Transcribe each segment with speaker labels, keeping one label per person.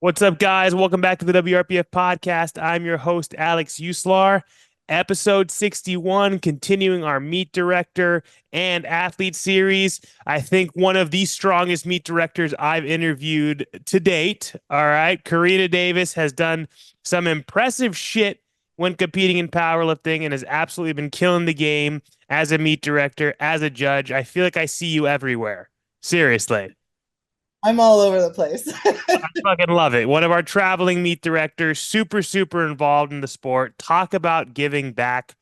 Speaker 1: What's up, guys? Welcome back to the WRPF podcast. I'm your host, Alex Uslar. Episode 61, continuing our meet director and athlete series. I think one of the strongest meet directors I've interviewed to date. All right. Carina Davis has done some impressive shit when competing in powerlifting and has absolutely been killing the game as a meet director, as a judge. I feel like I see you everywhere. Seriously.
Speaker 2: I'm all over the place.
Speaker 1: Fucking love it. One of our traveling meet directors, super, super involved in the sport. Talk about giving back.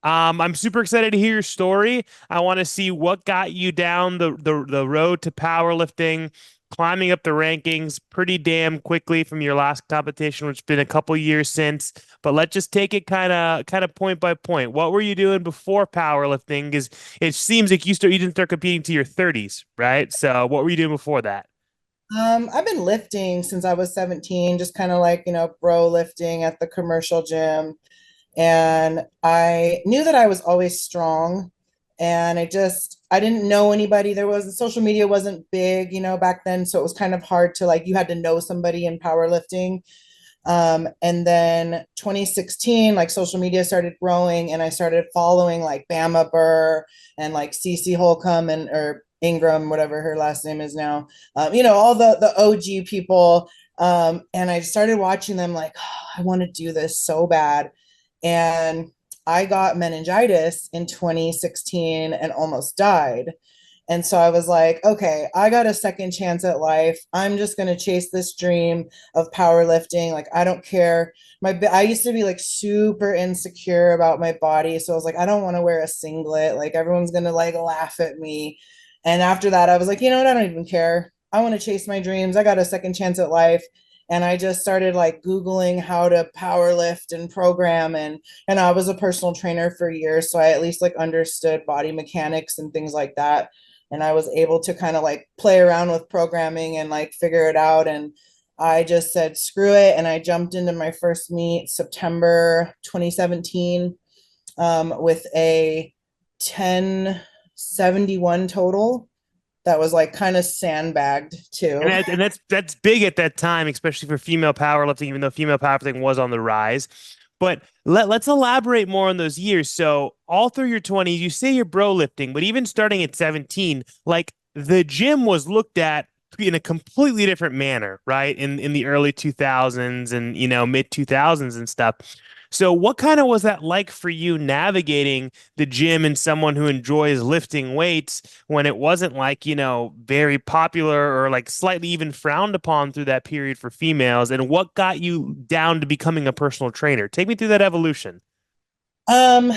Speaker 1: I'm super excited to hear your story. I want to see what got you down the road to powerlifting, climbing up the rankings pretty damn quickly from your last competition, which has been a couple years since. But let's just take it kind of point by point. What were you doing before powerlifting? Because it seems like you didn't start competing to your 30s, right? So what were you doing before that?
Speaker 2: I've been lifting since I was 17, just kind of like, bro lifting at the commercial gym. And I knew that I was always strong. And I didn't know anybody. Social media wasn't big, back then. So it was kind of hard to like, you had to know somebody in powerlifting. And then 2016, like social media started growing and I started following like Bama Burr and like Cece Holcomb or Ingram, whatever her last name is now. All the OG people. And I started watching them like, oh, I want to do this so bad. And I got meningitis in 2016 and almost died. And so I was like, okay, I got a second chance at life. I'm just going to chase this dream of powerlifting. Like, I don't care. I used to be like super insecure about my body. So I was like, I don't want to wear a singlet. Like, everyone's going to like laugh at me. And after that, I was like, you know what? I don't even care. I want to chase my dreams. I got a second chance at life. And I just started like Googling how to power lift and program. And I was a personal trainer for years. So I at least like understood body mechanics and things like that. And I was able to kind of like play around with programming and like figure it out. And I just said, screw it. And I jumped into my first meet September 2017 with a 1071 total that was like kind of sandbagged
Speaker 1: And
Speaker 2: too.
Speaker 1: that's big at that time, especially for female powerlifting, even though female powerlifting was on the rise. But let's elaborate more on those years. So all through your 20s, you say you're bro lifting, but even starting at 17, like the gym was looked at in a completely different manner, right? In the early 2000s and mid 2000s and stuff. So what kind of was that like for you navigating the gym and someone who enjoys lifting weights when it wasn't like, very popular or like slightly even frowned upon through that period for females? And what got you down to becoming a personal trainer? Take me through that evolution.
Speaker 2: Um,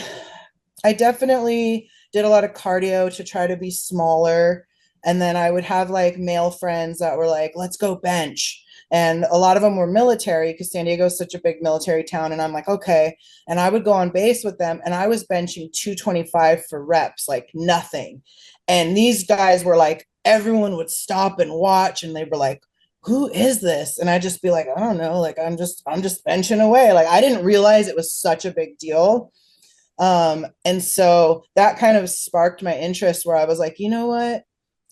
Speaker 2: I definitely did a lot of cardio to try to be smaller. And then I would have like male friends that were like, let's go bench. And a lot of them were military because San Diego is such a big military town. And I'm like, okay. And I would go on base with them and I was benching 225 for reps, like nothing. And these guys were like, everyone would stop and watch and they were like, who is this? And I'd just be like, I don't know. Like, I'm just benching away. Like, I didn't realize it was such a big deal. And so that kind of sparked my interest where I was like, you know what?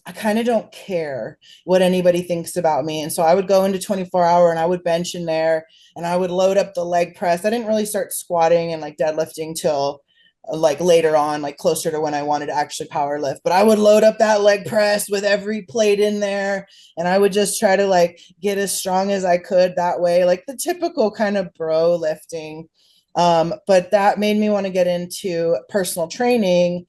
Speaker 2: I kind of don't care what anybody thinks about me. And so I would go into 24-hour and I would bench in there and I would load up the leg press. I didn't really start squatting and like deadlifting till like later on, like closer to when I wanted to actually power lift. But I would load up that leg press with every plate in there and I would just try to like get as strong as I could that way, like the typical kind of bro lifting. But that made me want to get into personal training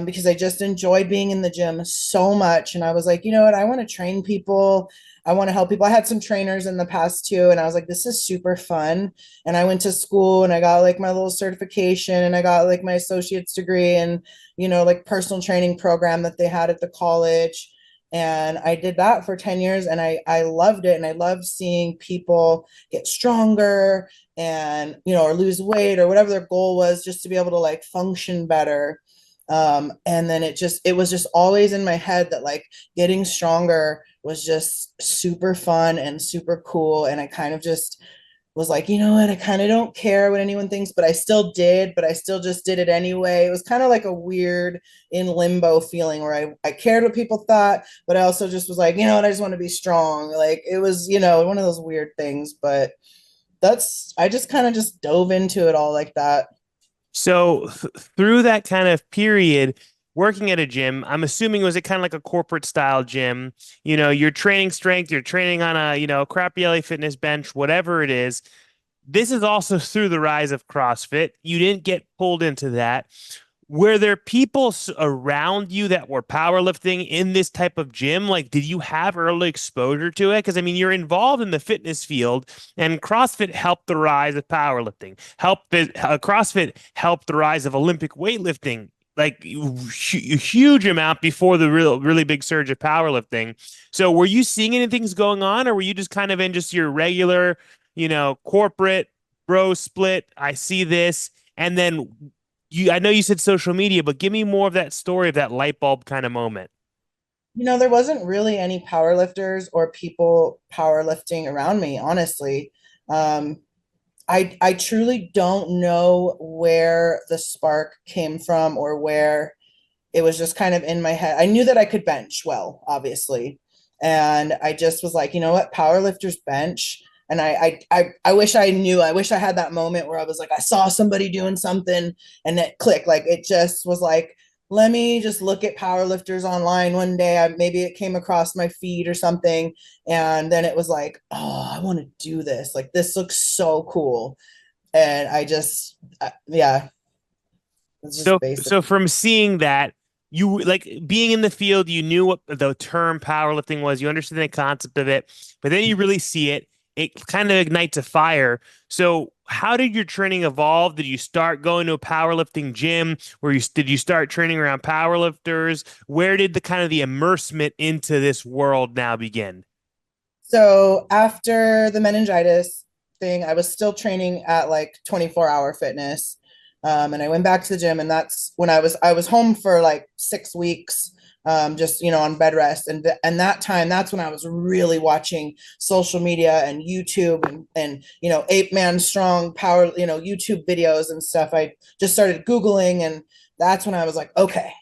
Speaker 2: because I just enjoyed being in the gym so much. And I was like, you know what? I want to train people. I want to help people. I had some trainers in the past too. And I was like, this is super fun. And I went to school and I got like my little certification and I got like my associate's degree and, like personal training program that they had at the college. And I did that for 10 years and I loved it. And I loved seeing people get stronger and, or lose weight or whatever their goal was, just to be able to like function better. And then it was just always in my head that like getting stronger was just super fun and super cool. And I kind of just was like, you know what, I kind of don't care what anyone thinks, but I still did, but I still just did it anyway. It was kind of like a weird in limbo feeling where I cared what people thought, but I also just was like, you know what, I just want to be strong. Like it was, one of those weird things, but I just kind of just dove into it all like that.
Speaker 1: So through that kind of period, working at a gym, I'm assuming was it kind of like a corporate style gym? You're training strength, you're training on a, crappy LA Fitness bench, whatever it is. This is also through the rise of CrossFit. You didn't get pulled into that. Were there people around you that were powerlifting in this type of gym? Like, did you have early exposure to it? Because I mean, you're involved in the fitness field, and CrossFit helped the rise of powerlifting. CrossFit helped the rise of Olympic weightlifting, like huge amount before the really big surge of powerlifting. So, were you seeing anything going on, or were you just kind of in just your regular, corporate bro split? I see this, and then I know you said social media, but give me more of that story of that light bulb kind of moment.
Speaker 2: There wasn't really any powerlifters or people powerlifting around me, honestly. Um, I truly don't know where the spark came from or where it was just kind of in my head. I knew that I could bench well, obviously. And I just was like, you know what, powerlifters bench. And I wish I knew, I wish I had that moment where I was like, I saw somebody doing something and it clicked. Like it just was like, let me just look at powerlifters online one day. Maybe it came across my feed or something. And then it was like, oh, I want to do this. Like this looks so cool. And yeah, it's just basic.
Speaker 1: So from seeing that, you like being in the field, you knew what the term powerlifting was, you understood the concept of it, but then you really see it, it kind of ignites a fire. So how did your training evolve? Did you start going to a powerlifting gym? Did you start training around powerlifters? Where did the kind of the immersement into this world now begin?
Speaker 2: So after the meningitis thing, I was still training at like 24-hour fitness. And I went back to the gym, and that's when I was home for like 6 weeks, just on bed rest, and that time, that's when I was really watching social media and YouTube and Ape Man Strong Power, YouTube videos and stuff. I just started Googling, and that's when I was like, okay,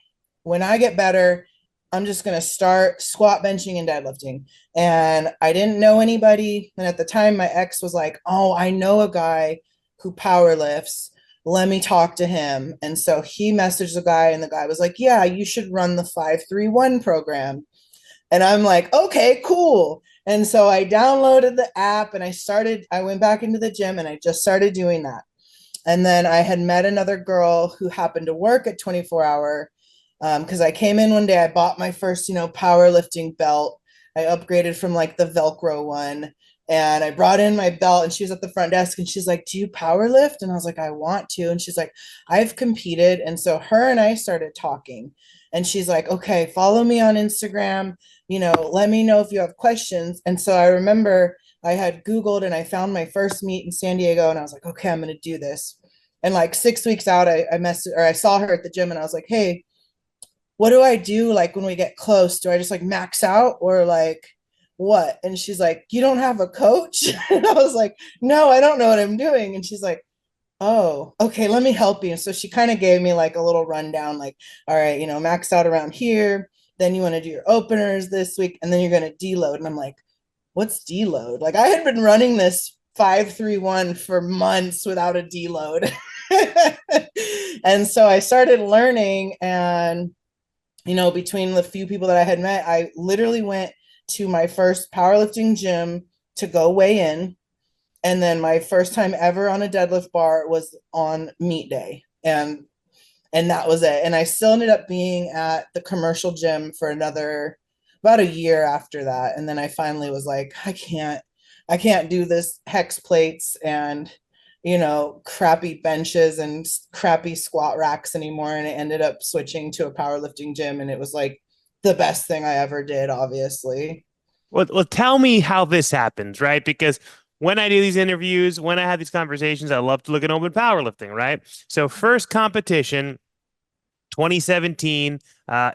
Speaker 2: when I get better, I'm just going to start squat, benching, and deadlifting. And I didn't know anybody. And at the time, my ex was like, oh, I know a guy who power lifts. Let me talk to him. And so he messaged the guy, and the guy was like, yeah, you should run the 531 program. And I'm like, okay, cool. And so I downloaded the app, and I went back into the gym, and I just started doing that. And then I had met another girl who happened to work at 24-hour, because I came in one day, I bought my first, powerlifting belt. I upgraded from like the Velcro one, and I brought in my belt, and she was at the front desk, and she's like, do you power lift? And I was like, I want to. And she's like, I've competed. And so her and I started talking, and she's like, okay, follow me on Instagram, let me know if you have questions. And so I remember I had Googled, and I found my first meet in San Diego, and I was like, okay, I'm going to do this. And like 6 weeks out, I saw her at the gym, and I was like, hey, what do I do like when we get close? Do I just like max out or like what? And she's like, you don't have a coach? And I was like, no, I don't know what I'm doing. And she's like, oh, okay, let me help you. And so she kind of gave me like a little rundown, like, all right, max out around here. Then you want to do your openers this week, and then you're going to deload. And I'm like, what's deload? Like I had been running this 531 for months without a deload. And so I started learning, and between the few people that I had met, I literally went to my first powerlifting gym to go weigh in. And then my first time ever on a deadlift bar was on meet day. And that was it. And I still ended up being at the commercial gym for about a year after that. And then I finally was like, I can't do this hex plates and crappy benches and crappy squat racks anymore. And I ended up switching to a powerlifting gym. And it was like the best thing I ever did, obviously.
Speaker 1: Well, tell me how this happens, right? Because when I do these interviews, when I have these conversations, I love to look at open powerlifting, right? So first competition, 2017,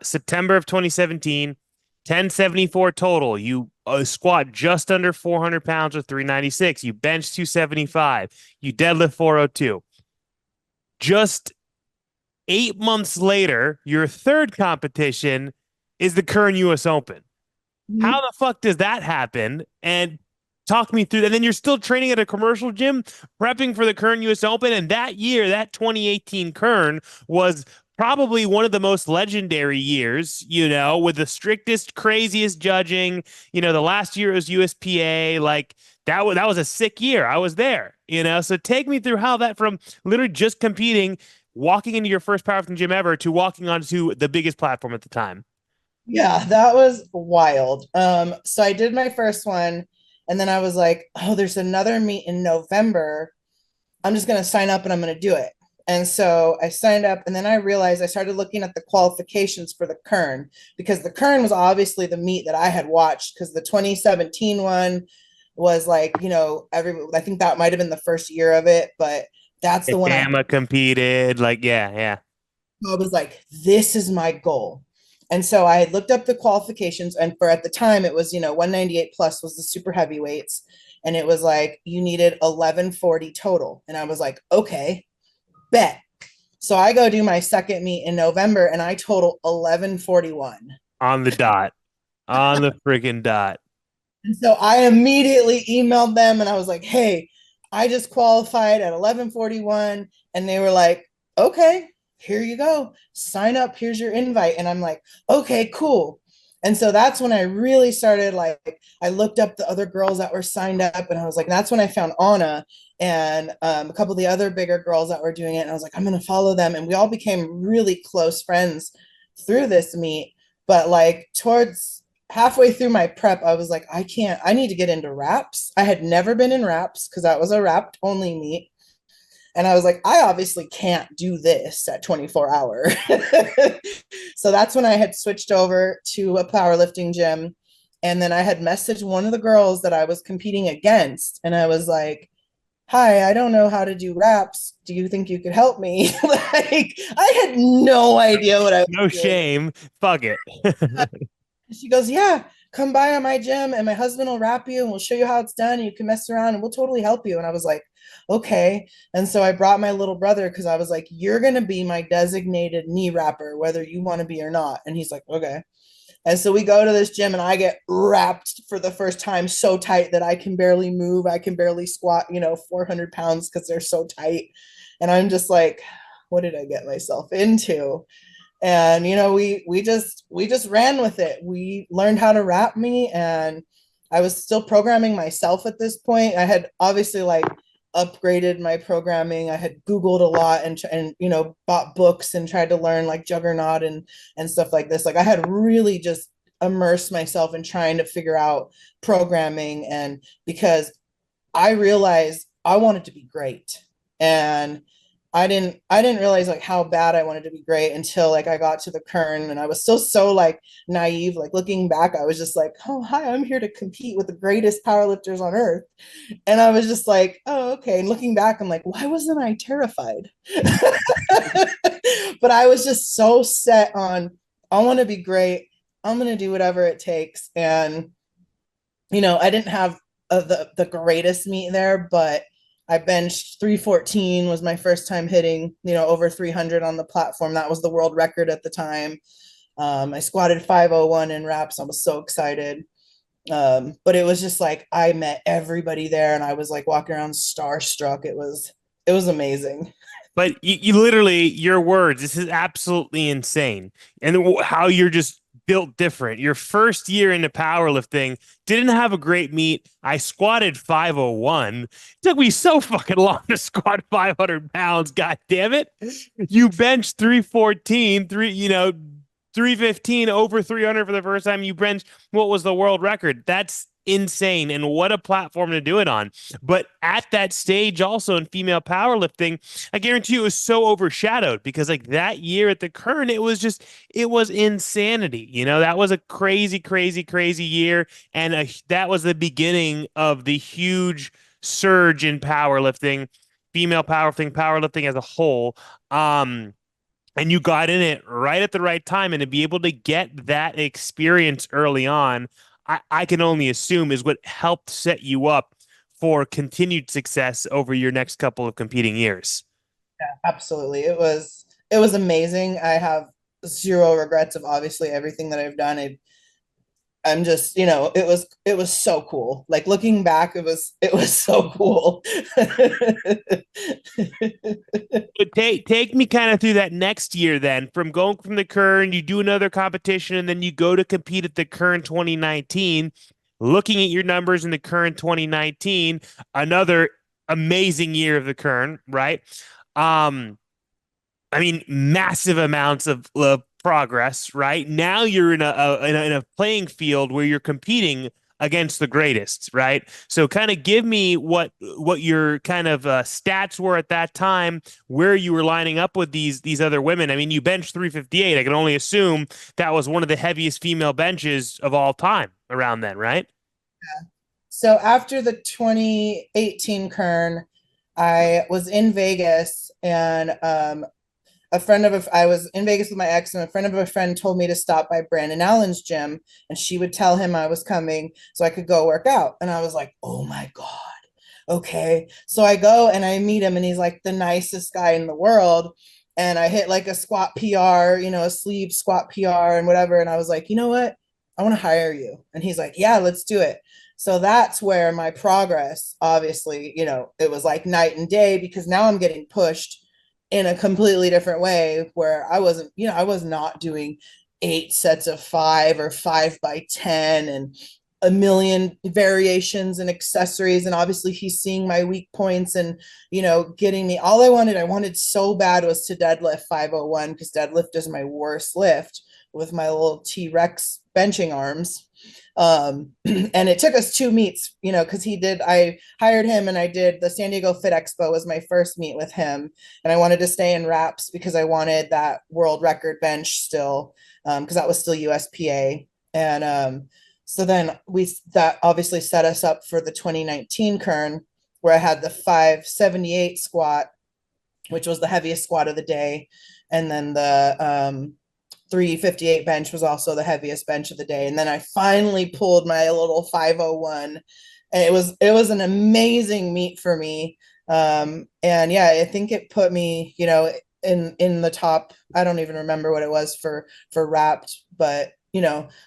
Speaker 1: September of 2017, 1074 total. You squat just under 400 pounds or 396. You bench 275. You deadlift 402. Just 8 months later, your third competition is the current US Open. How
Speaker 2: Mhm.
Speaker 1: the fuck does that happen? And talk me through. And then you're still training at a commercial gym, prepping for the Kern US Open. And that year, that 2018 Kern was probably one of the most legendary years, with the strictest, craziest judging. The last year was USPA. Like that was a sick year. I was there. So take me through how that from literally just competing, walking into your first powerlifting gym ever to walking onto the biggest platform at the time.
Speaker 2: Yeah, that was wild. So I did my first one, and then I was like, oh, there's another meet in November. I'm just gonna sign up and I'm gonna do it. And so I signed up, and then I realized I started looking at the qualifications for the Kern because the Kern was obviously the meet that I had watched because the 2017 one was like, I think that might have been the first year of it, but that's the one
Speaker 1: Bama competed. Like, yeah, yeah.
Speaker 2: I was like, this is my goal. And so I looked up the qualifications, and for at the time it was, 198 plus was the super heavyweights. And it was like you needed 1140 total. And I was like, okay, bet. So I go do my second meet in November and I total 1141.
Speaker 1: On the dot. On the freaking dot.
Speaker 2: And so I immediately emailed them and I was like, hey, I just qualified at 1141. And they were like, okay, here you go. Sign up. Here's your invite. And I'm like, okay, cool. And so that's when I really started, like, I looked up the other girls that were signed up and I was like, that's when I found Anna and a couple of the other bigger girls that were doing it. And I was like, I'm going to follow them. And we all became really close friends through this meet. But like towards halfway through my prep, I was like, I need to get into wraps. I had never been in wraps because that was a wrapped only meet. And I was like, I obviously can't do this at 24-hour. So that's when I had switched over to a powerlifting gym. And then I had messaged one of the girls that I was competing against. And I was like, hi, I don't know how to do wraps. Do you think you could help me? Like, I had no idea what I was
Speaker 1: No
Speaker 2: doing.
Speaker 1: shame. Fuck it.
Speaker 2: She goes, yeah, come by on my gym and my husband will wrap you and we'll show you how it's done. And you can mess around and we'll totally help you. And I was like, okay. And so I brought my little brother because I was like, you're going to be my designated knee wrapper, whether you want to be or not. And he's like, okay. And so we go to this gym and I get wrapped for the first time so tight that I can barely move. I can barely squat, 400 pounds because they're so tight. And I'm just like, what did I get myself into? And we just ran with it. We learned how to wrap me, and I was still programming myself at this point. I had obviously like upgraded my programming. I had googled a lot and bought books and tried to learn like juggernaut and stuff like this. Like I had really just immersed myself in trying to figure out programming, and because I realized I wanted to be great. And I didn't realize like how bad I wanted to be great until like I got to the Kern, and I was still so like naive. Like looking back, I was just like, oh hi, I'm here to compete with the greatest powerlifters on earth. And I was just like, oh okay. And looking back, I'm like, why wasn't I terrified? But I was just so set on I want to be great. I'm gonna do whatever it takes. And I didn't have the greatest meet there, but I benched 314 was my first time hitting, over 300 on the platform. That was the world record at the time. I squatted 501 in reps. I was so excited. But it was just like I met everybody there and I was like walking around starstruck. It was amazing.
Speaker 1: But you literally, your words, this is absolutely insane. And how you're just built different. Your first year into powerlifting didn't have a great meet. I squatted 501. It took me so fucking long to squat 500 pounds. God damn it. You benched 314, 315 over 300 for the first time. You benched what was the world record. That's insane. And what a platform to do it on. But at that stage, also in female powerlifting, I guarantee you it was so overshadowed because, like, that year at the Kern, it was insanity. That was a crazy, crazy, crazy year. And that was the beginning of the huge surge in powerlifting, female powerlifting as a whole. And you got in it right at the right time, and to be able to get that experience early on, I can only assume is what helped set you up for continued success over your next couple of competing years.
Speaker 2: Absolutely. It was amazing. I have zero regrets of obviously everything that I've done. I'm just, it was so cool. Like looking back, it was so cool.
Speaker 1: But take me kind of through that next year then, from going from the Kern, you do another competition, and then you go to compete at the Kern 2019. Looking at your numbers in the Kern 2019, another amazing year of the Kern, right? Um, I mean, massive amounts of progress, right? Now you're in a playing field where you're competing against the greatest, right? So kind of give me what your kind of stats were at that time, where you were lining up with these other women. I mean, you benched 358. I can only assume that was one of the heaviest female benches of all time around then, right?
Speaker 2: So after the 2018 Kern, I was in Vegas and I was in Vegas with my ex, and a friend of a friend told me to stop by Brandon Allen's gym, and she would tell him I was coming so I could go work out. And I was like, oh my God, okay. So I go and I meet him, and he's like the nicest guy in the world. And I hit like a squat PR, a sleeve squat PR and whatever. And I was like, you know what? I want to hire you. And he's like, yeah, let's do it. So that's where my progress, obviously, it was like night and day because now I'm getting pushed in a completely different way where I was not doing 8 sets of 5 or 5 by 10 and a million variations and accessories. And obviously he's seeing my weak points and, getting me all I wanted so bad was to deadlift 501 because deadlift is my worst lift with my little T-Rex benching arms. And it took us 2 meets, because I hired him and I did the San Diego Fit Expo was my first meet with him. And I wanted to stay in wraps because I wanted that world record bench still, because that was still USPA. And so then that obviously set us up for the 2019 Kern, where I had the 578 squat, which was the heaviest squat of the day. And then the 358 bench was also the heaviest bench of the day. And then I finally pulled my little 501. And it was an amazing meet for me. And yeah, I think it put me, in the top. I don't even remember what it was for wrapped, but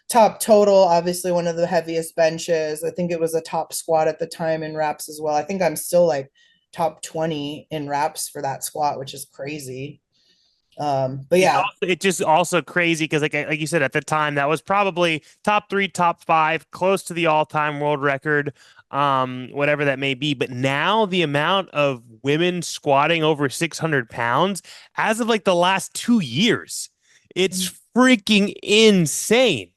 Speaker 2: top total, obviously one of the heaviest benches. I think it was a top squat at the time in wraps as well. I think I'm still like top 20 in wraps for that squat, which is crazy. But
Speaker 1: It's
Speaker 2: yeah,
Speaker 1: also it's just also crazy because like you said at the time that was probably top three, top five, close to the all-time world record, whatever that may be. But now the amount of women squatting over 600 pounds as of like the last 2 years, it's freaking insane.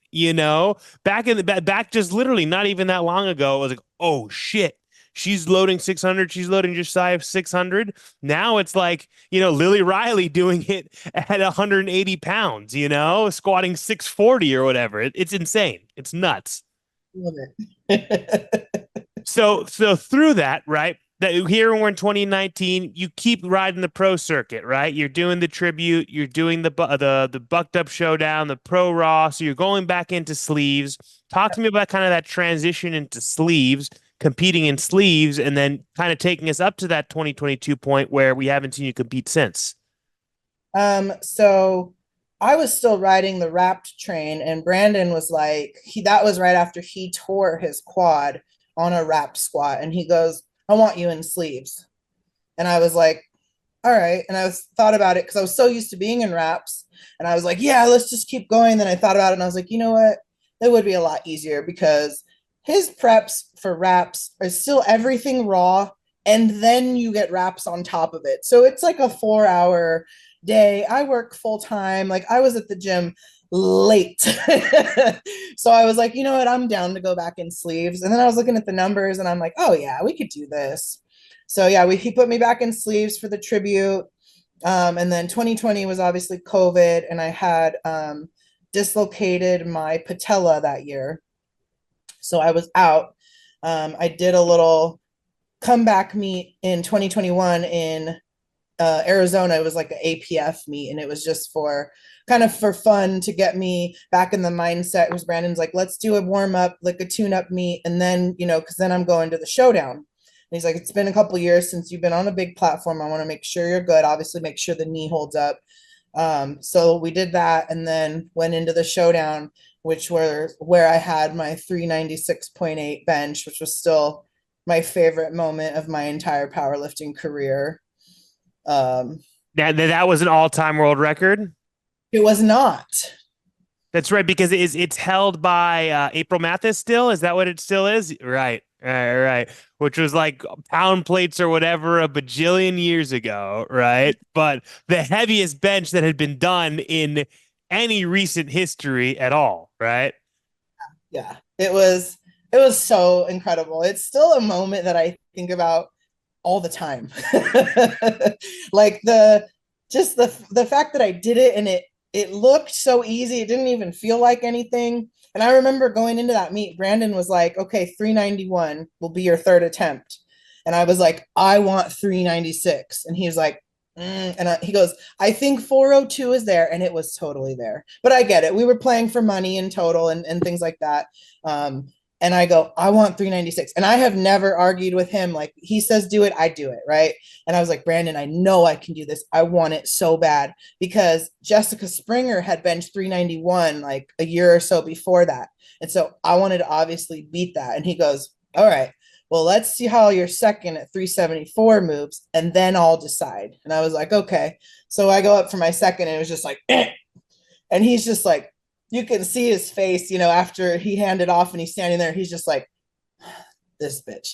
Speaker 1: Back just literally not even that long ago, it was like, oh shit. She's loading 600. She's loading just shy of 600. Now it's like, Lily Riley doing it at 180 pounds, squatting 640 or whatever. It's insane. It's nuts.
Speaker 2: love it.
Speaker 1: So through that, right? That here we're in 2019, you keep riding the pro circuit, right? You're doing the tribute, you're doing the bucked up showdown, the pro raw. So you're going back into sleeves. Talk to me about kind of that transition into sleeves, competing in sleeves, and then kind of taking us up to that 2022 point where we haven't seen you compete since.
Speaker 2: So I was still riding the wrapped train, and Brandon was like, that was right after he tore his quad on a wrap squat, and he goes, I want you in sleeves. And I was like, all right. And thought about it because I was so used to being in wraps. And I was like, yeah, let's just keep going. Then I thought about it and I was like, you know what? It would be a lot easier because his preps for wraps are still everything raw. And then you get wraps on top of it. So it's like a 4 hour day. I work full time. Like I was at the gym late. So I was like, you know what? I'm down to go back in sleeves. And then I was looking at the numbers and I'm like, oh yeah, we could do this. So yeah, he put me back in sleeves for the tribute. And then 2020 was obviously COVID, and I had dislocated my patella that year. So I was out. I did a little comeback meet in 2021 in Arizona. It was like an APF meet, and it was just for kind of for fun to get me back in the mindset. It was Brandon's like, let's do a warm up, like a tune up meet. And then, because then I'm going to the showdown. And he's like, it's been a couple years since you've been on a big platform. I want to make sure you're good. Obviously, make sure the knee holds up. So we did that and then went into the showdown, which were where I had my 396.8 bench, which was still my favorite moment of my entire powerlifting career. Um,
Speaker 1: That was an all-time world record.
Speaker 2: it was not.
Speaker 1: That's right, because it's held by April Mathis still. Is that what it still is? Right, right, right. Which was like pound plates or whatever a bajillion years ago, right? But the heaviest bench that had been done in any recent history at all, right?
Speaker 2: Yeah, it was so incredible. It's still a moment that I think about all the time. Like the fact that I did it and it looked so easy. It didn't even feel like anything. And I remember going into that meet, Brandon was like, okay, 391 will be your third attempt. And I was like, I want 396. And he was like, he goes, I think 402 is there. And it was totally there. But I get it. We were playing for money in total and things like that. Um, and I go, I want 396. And I have never argued with him. Like he says, do it, I do it. Right. And I was like, Brandon, I know I can do this. I want it so bad because Jessica Springer had benched 391 like a year or so before that. And so I wanted to obviously beat that. And he goes, all right, well, let's see how your second at 374 moves, and then I'll decide. And I was like, okay. So I go up for my second, and it was just like, eh. And he's just like, you can see his face, after he handed off and he's standing there, he's just like, this bitch.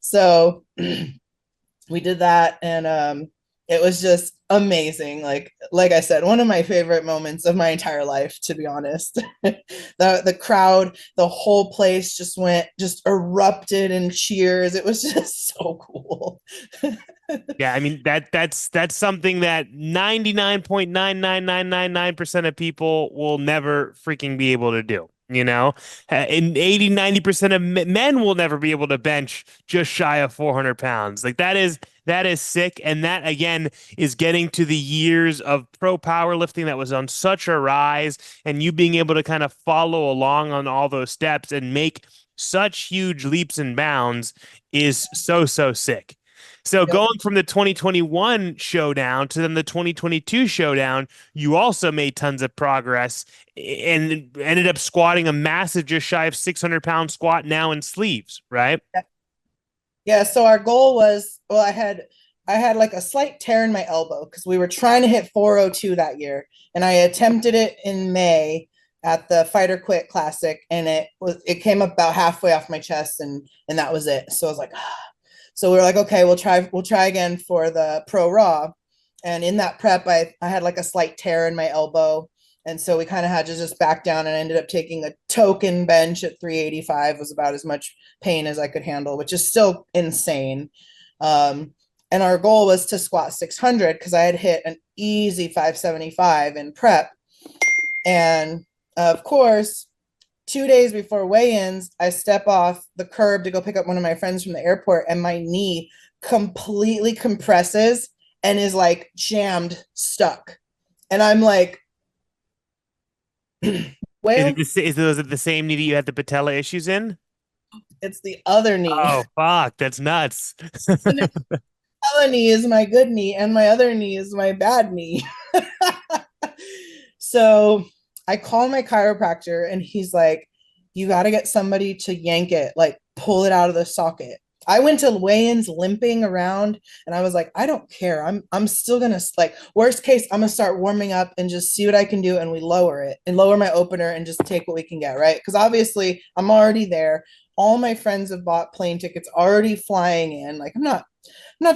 Speaker 2: So we did that, and it was just amazing. Like I said, one of my favorite moments of my entire life, to be honest. The crowd, the whole place just erupted in cheers. It was just so cool.
Speaker 1: Yeah, I mean that's something that 99.99999% of people will never freaking be able to do. And 80-90% of men will never be able to bench just shy of 400 pounds. Like that is sick. And that again is getting to the years of pro powerlifting that was on such a rise, and you being able to kind of follow along on all those steps and make such huge leaps and bounds is so, so sick. So
Speaker 2: Yep.
Speaker 1: going from the 2021 showdown to then the 2022 showdown, you also made tons of progress and ended up squatting a massive, just shy of 600-pound squat now in sleeves, right?
Speaker 2: Yeah, so our goal was, well, I had like a slight tear in my elbow because we were trying to hit 402 that year, and I attempted it in May at the Fight or Quit Classic, and it came up about halfway off my chest, and that was it. So I was like, ah. So we were like, okay, we'll try again for the Pro Raw, and in that prep, I had like a slight tear in my elbow, and so we kind of had to just back down, and I ended up taking a token bench at 385. Was about as much pain as I could handle, which is still insane. And our goal was to squat 600 because I had hit an easy 575 in prep. And of course, 2 days before weigh-ins, I step off the curb to go pick up one of my friends from the airport, and my knee completely compresses and is like jammed, stuck. And I'm like, well,
Speaker 1: Was it the same knee that you had the patella issues in?
Speaker 2: it's the other knee.
Speaker 1: Oh, fuck, that's nuts.
Speaker 2: The other knee is my good knee, and my other knee is my bad knee. So I call my chiropractor, and he's like, you got to get somebody to yank it, like pull it out of the socket. I went to weigh-ins limping around, and I was like, I don't care. I'm still gonna, like, worst case, I'm gonna start warming up and just see what I can do, and we lower it and lower my opener and just take what we can get, right? Because obviously I'm already there. All my friends have bought plane tickets already flying in. Like I'm not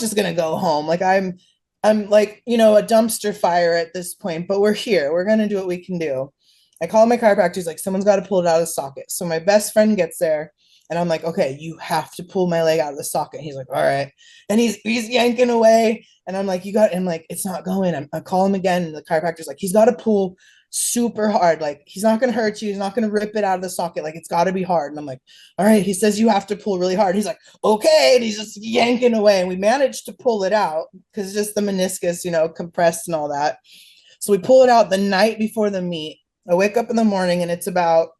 Speaker 2: just gonna go home. Like I'm like, a dumpster fire at this point, but we're here. We're gonna do what we can do. I call my chiropractor. He's like, someone's got to pull it out of the socket. So my best friend gets there, and I'm like, okay, you have to pull my leg out of the socket. He's like, all right. And he's yanking away. And I'm like, and like, it's not going. I call him again. And the chiropractor's like, he's got to pull super hard. Like, he's not going to hurt you. He's not going to rip it out of the socket. Like, it's got to be hard. And I'm like, all right. He says you have to pull really hard. He's like, okay. And he's just yanking away. And we managed to pull it out because just the meniscus, compressed and all that. So we pull it out the night before the meet. I wake up in the morning and it's about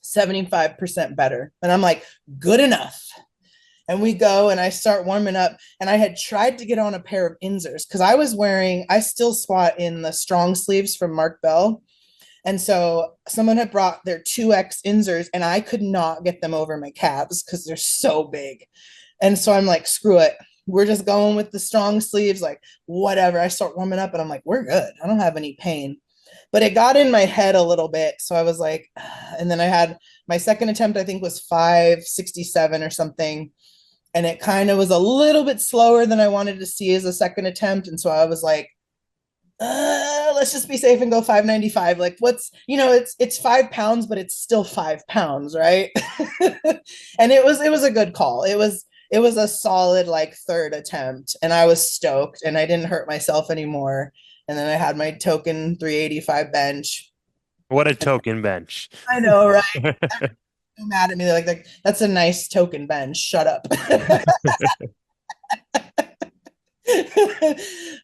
Speaker 2: 75% better. And I'm like, good enough. And we go and I start warming up. And I had tried to get on a pair of Inzers because I still squat in the strong sleeves from Mark Bell. And so someone had brought their 2X Inzers and I could not get them over my calves because they're so big. And so I'm like, screw it. We're just going with the strong sleeves, like whatever. I start warming up and I'm like, we're good. I don't have any pain. But it got in my head a little bit. So I was like, and then I had my second attempt, I think was 567 or something. And it kind of was a little bit slower than I wanted to see as a second attempt. And so I was like, let's just be safe and go 595. Like it's 5 pounds, but it's still 5 pounds, right? And it was a good call. It was a solid like third attempt, and I was stoked, and I didn't hurt myself anymore. And then I had my token 385 bench.
Speaker 1: What a token bench.
Speaker 2: I know, right? So mad at me. They're like, that's a nice token bench. Shut up.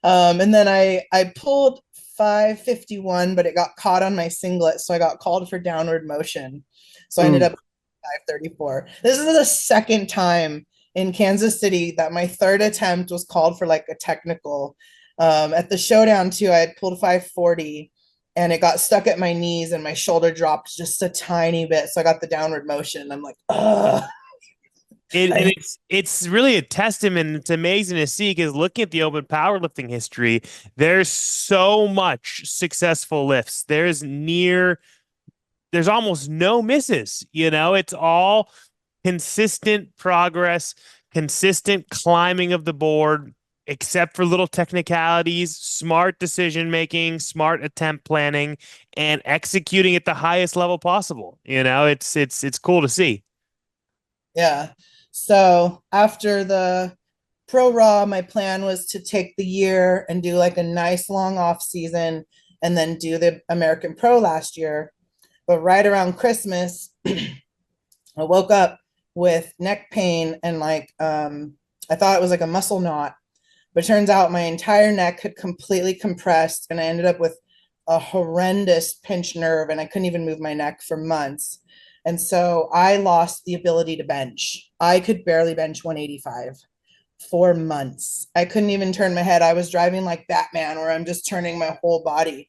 Speaker 2: And then I pulled 551, but it got caught on my singlet, so I got called for downward motion. So I ended up 534. This is the second time in Kansas City that my third attempt was called for like a technical. At the showdown too, I had pulled 540 and it got stuck at my knees and my shoulder dropped just a tiny bit. So I got the downward motion. I'm like, ugh.
Speaker 1: And it's really a testament. It's amazing to see because looking at the open powerlifting history, there's so much successful lifts. There's almost no misses. It's all consistent progress, consistent climbing of the board, except for little technicalities, smart decision making, smart attempt planning, and executing at the highest level possible. It's cool to see.
Speaker 2: Yeah. So after the pro raw, my plan was to take the year and do like a nice long off season and then do the American Pro last year. But right around Christmas, I woke up with neck pain and like I thought it was like a muscle knot, but turns out my entire neck had completely compressed and I ended up with a horrendous pinched nerve and I couldn't even move my neck for months. And so I lost the ability to bench. I could barely bench 185 for months. I couldn't even turn my head. I was driving like Batman, where I'm just turning my whole body.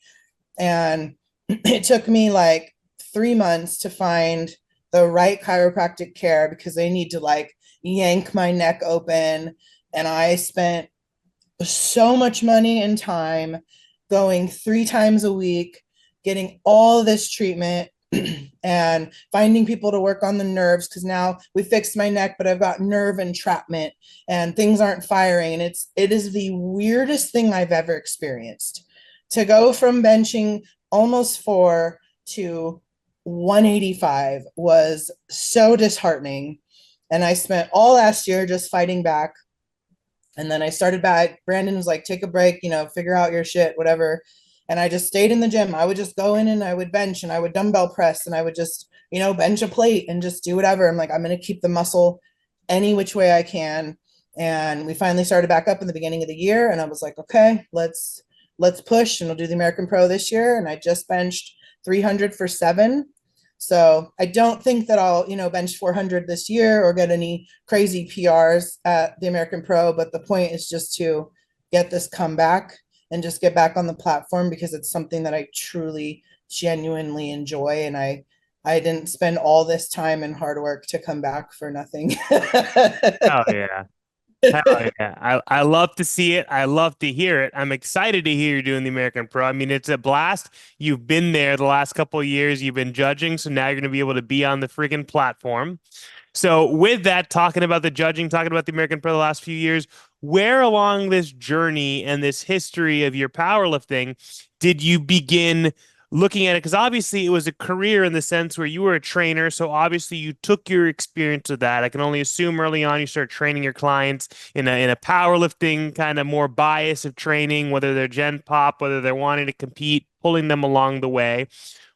Speaker 2: And it took me like 3 months to find the right chiropractic care because they need to like yank my neck open. And I spent so much money and time going 3 times a week, getting all this treatment and finding people to work on the nerves because now we fixed my neck, but I've got nerve entrapment and things aren't firing. And it is the weirdest thing I've ever experienced. To go from benching almost 4 to 185 was so disheartening. And I spent all last year just fighting back. And then I started back. Brandon was like, take a break, figure out your shit, whatever. And I just stayed in the gym. I would just go in and I would bench and I would dumbbell press and I would just, bench a plate and just do whatever. I'm like, I'm going to keep the muscle any which way I can. And we finally started back up in the beginning of the year. And I was like, okay, let's push and we'll do the American Pro this year. And I just benched 300 for 7. So I don't think that I'll, bench 400 this year or get any crazy PRs at the American Pro. But the point is just to get this comeback and just get back on the platform because it's something that I truly, genuinely enjoy. And I didn't spend all this time and hard work to come back for nothing.
Speaker 1: Oh yeah. Hell yeah. I love to see it. I love to hear it. I'm excited to hear you're doing the American Pro. I mean, it's a blast. You've been there the last couple of years. You've been judging, so now you're going to be able to be on the freaking platform. So with that, talking about the judging, talking about the American Pro the last few years, where along this journey and this history of your powerlifting did you begin looking at it? Because obviously it was a career in the sense where you were a trainer. So obviously you took your experience of that. I can only assume early on you started training your clients in a powerlifting kind of more bias of training, whether they're Gen Pop, whether they're wanting to compete, pulling them along the way.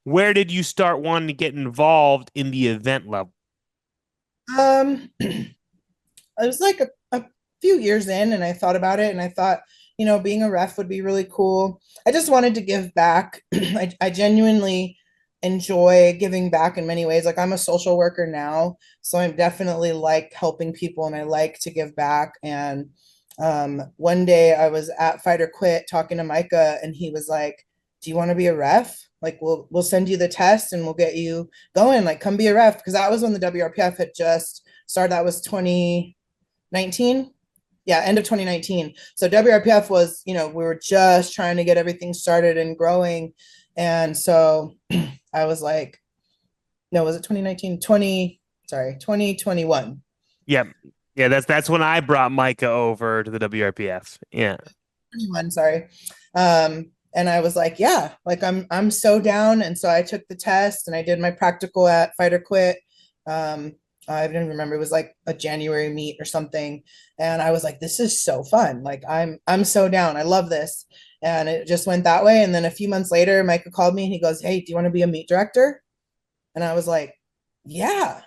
Speaker 1: Where did you start wanting to get involved in the event level?
Speaker 2: It was like a few years in and I thought about it and I thought being a ref would be really cool. I just wanted to give back. I genuinely enjoy giving back in many ways. Like I'm a social worker now, so I'm definitely like helping people and I like to give back. And one day I was at Fight or Quit talking to Micah and he was like, do you want to be a ref? Like we'll send you the test and we'll get you going. Like come be a ref. Because that was when the WRPF had just started. That was 2019. Yeah, end of 2019. So WRPF was, we were just trying to get everything started and growing. And so I was like, no, was it 2019? 2021.
Speaker 1: Yeah. Yeah, that's when I brought Micah over to the WRPF. Yeah.
Speaker 2: 21, sorry. And I was like, yeah, like I'm so down. And so I took the test and I did my practical at Fight or Quit. I don't even remember, it was like a January meet or something. And I was like, this is so fun. Like I'm so down. I love this. And it just went that way. And then a few months later, Micah called me and he goes, hey, do you want to be a meet director? And I was like, yeah,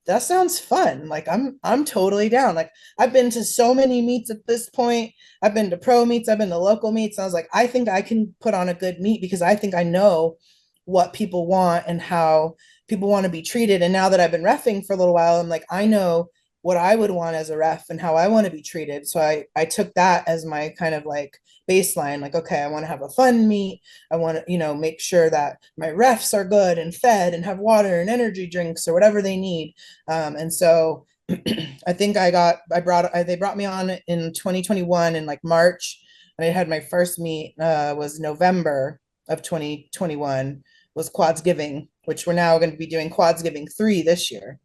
Speaker 2: that sounds fun. Like I'm totally down. Like I've been to so many meets at this point. I've been to pro meets, I've been to local meets. I was like, I think I can put on a good meet because I think I know what people want and how people want to be treated. And now that I've been reffing for a little while, I'm like, I know what I would want as a ref and how I want to be treated. So I took that as my kind of like baseline, like, okay, I want to have a fun meet. I want to, make sure that my refs are good and fed and have water and energy drinks or whatever they need. And so I think they brought me on in 2021 in like March. And I had my first meet was November of 2021 was Quadsgiving, which we're now going to be doing Quadsgiving 3 this year.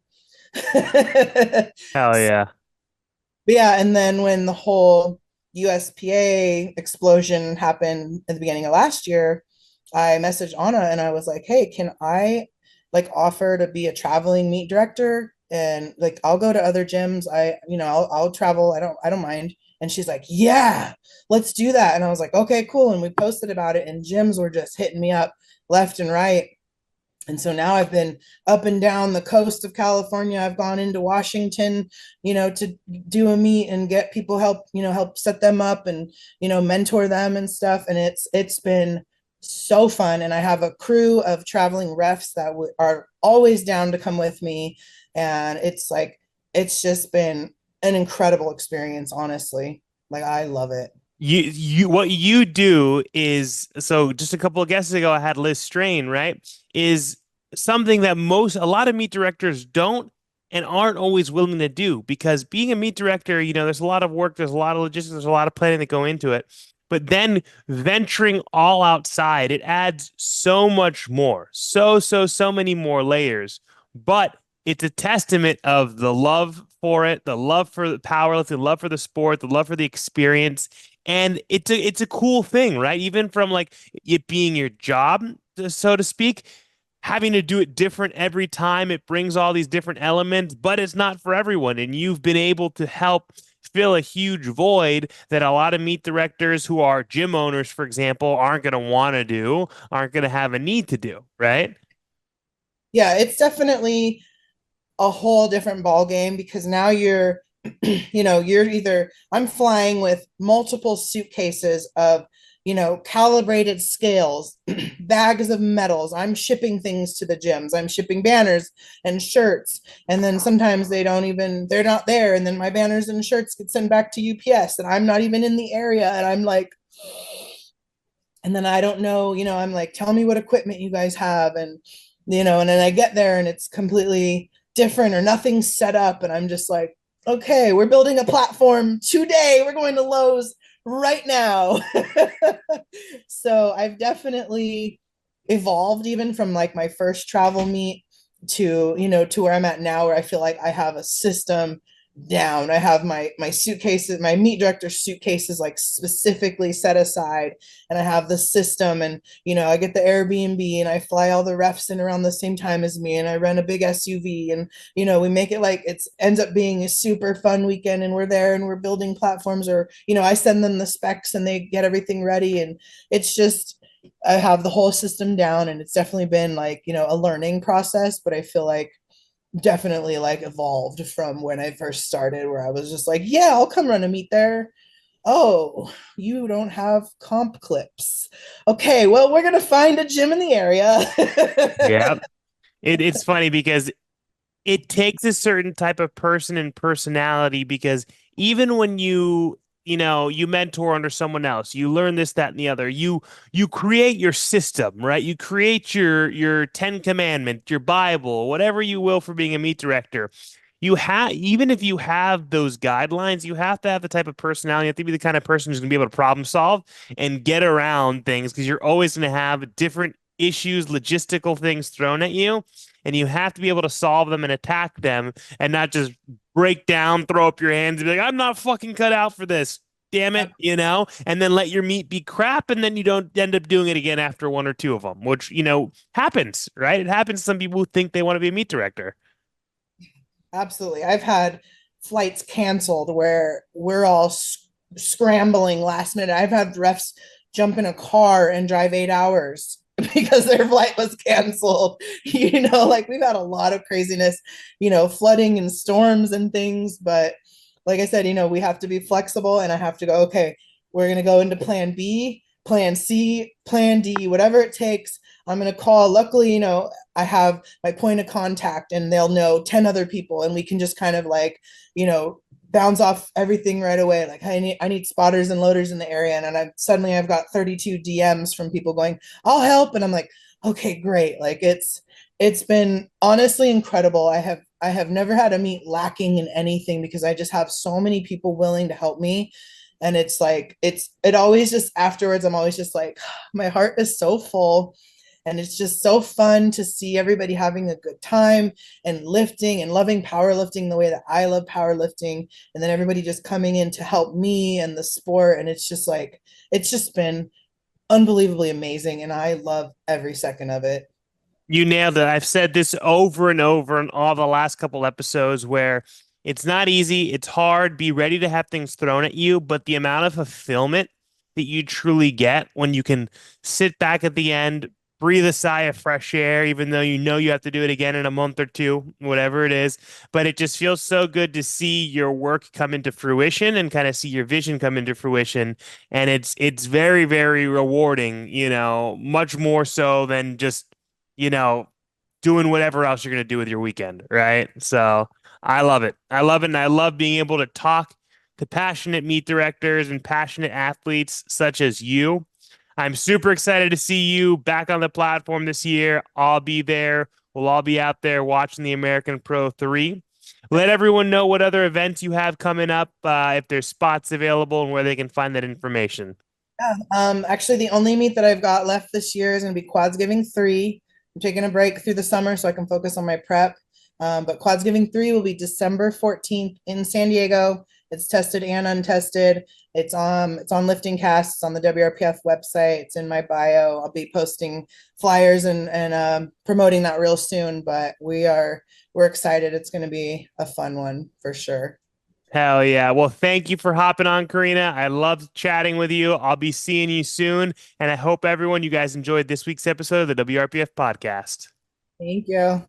Speaker 1: Hell yeah.
Speaker 2: But yeah, and then when the whole USPA explosion happened at the beginning of last year, I messaged Anna and I was like, "Hey, can I like offer to be a traveling meet director and like I'll go to other gyms. I'll travel. I don't mind." And she's like, "Yeah, let's do that." And I was like, "Okay, cool." And we posted about it and gyms were just hitting me up left and right. And so now I've been up and down the coast of California. I've gone into Washington, to do a meet and get people help set them up and, mentor them and stuff. And it's been so fun. And I have a crew of traveling refs that are always down to come with me. And it's just been an incredible experience, honestly. Like I love it.
Speaker 1: What you do is, so just a couple of guesses ago I had Liz Strain, right? Is something that a lot of meet directors don't and aren't always willing to do, because being a meet director, there's a lot of work, there's a lot of logistics, there's a lot of planning that go into it. But then venturing all outside, it adds so much more. So many more layers. But it's a testament of the love for it, the love for the powerlifting, the love for the sport, the love for the experience. And it's a cool thing, right? Even from like it being your job, so to speak, having to do it different every time, it brings all these different elements, but it's not for everyone. And you've been able to help fill a huge void that a lot of meet directors who are gym owners, for example, aren't going to want to do, aren't going to have a need to do, right?
Speaker 2: Yeah, it's definitely a whole different ball game because now you're either I'm flying with multiple suitcases of calibrated scales, bags of metals. I'm shipping things to the gyms. I'm shipping banners and shirts, and then sometimes they're not there, and then my banners and shirts get sent back to UPS and I'm not even in the area, and I'm like, and then I don't know, I'm like, tell me what equipment you guys have. And, and then I get there and it's completely different or nothing's set up. And I'm just like, okay, we're building a platform today. We're going to Lowe's right now. So I've definitely evolved even from like my first travel meet to where I'm at now, where I feel like I have a system down. I have my suitcases, my meet director suitcases like specifically set aside, and I have the system, and I get the Airbnb and I fly all the refs in around the same time as me, and I rent a big SUV, and we make it like it's ends up being a super fun weekend, and we're there and we're building platforms, or I send them the specs and they get everything ready, and it's just I have the whole system down, and it's definitely been like a learning process, but I feel like definitely like evolved from when I first started, where I was just like, yeah, I'll come run a meet there. Oh, you don't have comp clips. Okay, well, we're gonna find a gym in the area.
Speaker 1: Yeah. It's funny because it takes a certain type of person and personality because even when you mentor under someone else, you learn this, that, and the other. You create your system, right? You create your Ten Commandment, your Bible, whatever you will for being a meet director. You have even if you have those guidelines, you have to have the type of personality. You have to be the kind of person who's going to be able to problem solve and get around things because you're always going to have different issues, logistical things thrown at you, and you have to be able to solve them and attack them and not just break down, throw up your hands, and be like, I'm not fucking cut out for this. Damn it, and then let your meat be crap, and then you don't end up doing it again after one or two of them, which, happens, right? It happens to some people who think they want to be a meat director.
Speaker 2: Absolutely. I've had flights canceled where we're all scrambling last minute. I've had refs jump in a car and drive 8 hours because their flight was canceled. Like we've had a lot of craziness, flooding and storms and things. But like I said, we have to be flexible and I have to go, okay, we're going to go into plan B, plan C, plan D, whatever it takes. I'm going to call. Luckily, I have my point of contact and they'll know 10 other people and we can just kind of like, bounce off everything right away. Like I need spotters and loaders in the area. And suddenly I've got 32 DMs from people going, I'll help. And I'm like, okay, great. Like it's been honestly incredible. I have never had a meet lacking in anything because I just have so many people willing to help me. And it's like, it always just afterwards, I'm always just like, my heart is so full. And it's just so fun to see everybody having a good time and lifting and loving powerlifting the way that I love powerlifting. And then everybody just coming in to help me and the sport. And it's just like, it's just been unbelievably amazing. And I love every second of it.
Speaker 1: You nailed it. I've said this over and over in all the last couple episodes where it's not easy, it's hard, be ready to have things thrown at you, but the amount of fulfillment that you truly get when you can sit back at the end, breathe a sigh of fresh air, even though you know you have to do it again in a month or two, whatever it is. But it just feels so good to see your work come into fruition and kind of see your vision come into fruition. And it's very, very rewarding, much more so than just you know, doing whatever else you're going to do with your weekend, right? So I love it. I love it. And I love being able to talk to passionate meet directors and passionate athletes such as you. I'm super excited to see you back on the platform this year. I'll be there. We'll all be out there watching the American Pro 3. Let everyone know what other events you have coming up, if there's spots available and where they can find that information.
Speaker 2: Yeah. Actually, the only meet that I've got left this year is going to be Quads Giving 3. I'm taking a break through the summer so I can focus on my prep. But Quads Giving 3 will be December 14th in San Diego. It's tested and untested. It's on Lifting Cast. It's on the WRPF website. It's in my bio. I'll be posting flyers and promoting that real soon. But we're excited. It's going to be a fun one for sure.
Speaker 1: Hell yeah. Well, thank you for hopping on, Carina. I loved chatting with you. I'll be seeing you soon. And I hope you guys enjoyed this week's episode of the WRPF podcast.
Speaker 2: Thank you.